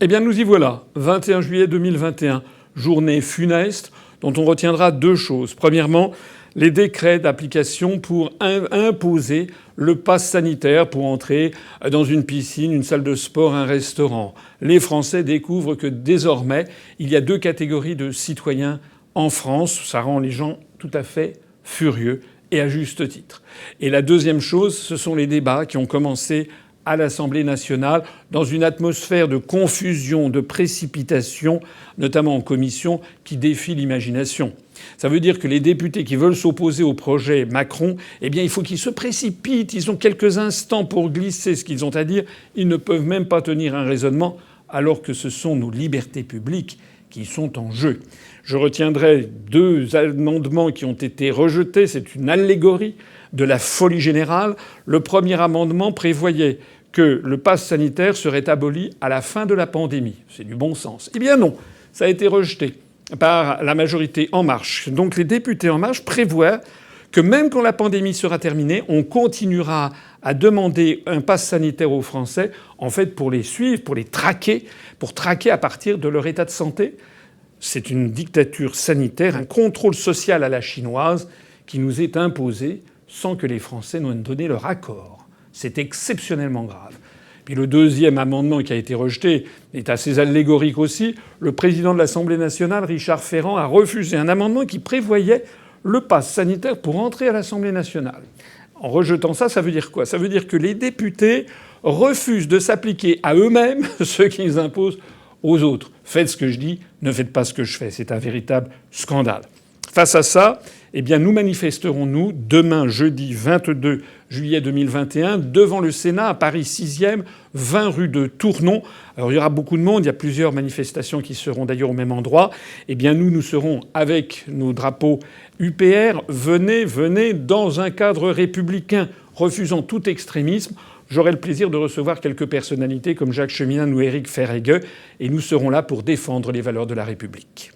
Eh bien nous y voilà, 21 juillet 2021, journée funeste dont on retiendra deux choses. Premièrement, les décrets d'application pour imposer le pass sanitaire pour entrer dans une piscine, une salle de sport, un restaurant. Les Français découvrent que désormais, il y a deux catégories de citoyens en France. Ça rend les gens tout à fait furieux, et à juste titre. Et la deuxième chose, ce sont les débats qui ont commencé à l'Assemblée nationale dans une atmosphère de confusion, de précipitation, notamment en commission, qui défie l'imagination. Ça veut dire que les députés qui veulent s'opposer au projet Macron, eh bien, il faut qu'ils se précipitent. Ils ont quelques instants pour glisser ce qu'ils ont à dire. Ils ne peuvent même pas tenir un raisonnement alors que ce sont nos libertés publiques qui sont en jeu. Je retiendrai deux amendements qui ont été rejetés. C'est une allégorie de la folie générale. Le premier amendement prévoyait que le pass sanitaire serait aboli à la fin de la pandémie. C'est du bon sens. Eh bien non, ça a été rejeté par la majorité En Marche. Donc les députés En Marche prévoient que même quand la pandémie sera terminée, on continuera à demander un pass sanitaire aux Français, en fait pour les suivre, pour les traquer, pour traquer à partir de leur état de santé. C'est une dictature sanitaire, un contrôle social à la chinoise qui nous est imposé sans que les Français n'aient donné leur accord. C'est exceptionnellement grave. Puis le deuxième amendement qui a été rejeté est assez allégorique aussi. Le président de l'Assemblée nationale, Richard Ferrand, a refusé un amendement qui prévoyait le pass sanitaire pour entrer à l'Assemblée nationale. En rejetant ça, ça veut dire quoi? Ça veut dire que les députés refusent de s'appliquer à eux-mêmes ce qu'ils imposent aux autres. Faites ce que je dis, ne faites pas ce que je fais. C'est un véritable scandale. Face à ça, eh bien, nous manifesterons, nous, demain, jeudi 22 juillet 2021, devant le Sénat, à Paris 6e, 20 rue de Tournon. Alors, il y aura beaucoup de monde. Il y a plusieurs manifestations qui seront d'ailleurs au même endroit. Eh bien, nous serons avec nos drapeaux UPR. Venez, venez, dans un cadre républicain, refusant tout extrémisme. J'aurai le plaisir de recevoir quelques personnalités comme Jacques Cheminade ou Éric Ferreygueux. Et nous serons là pour défendre les valeurs de la République.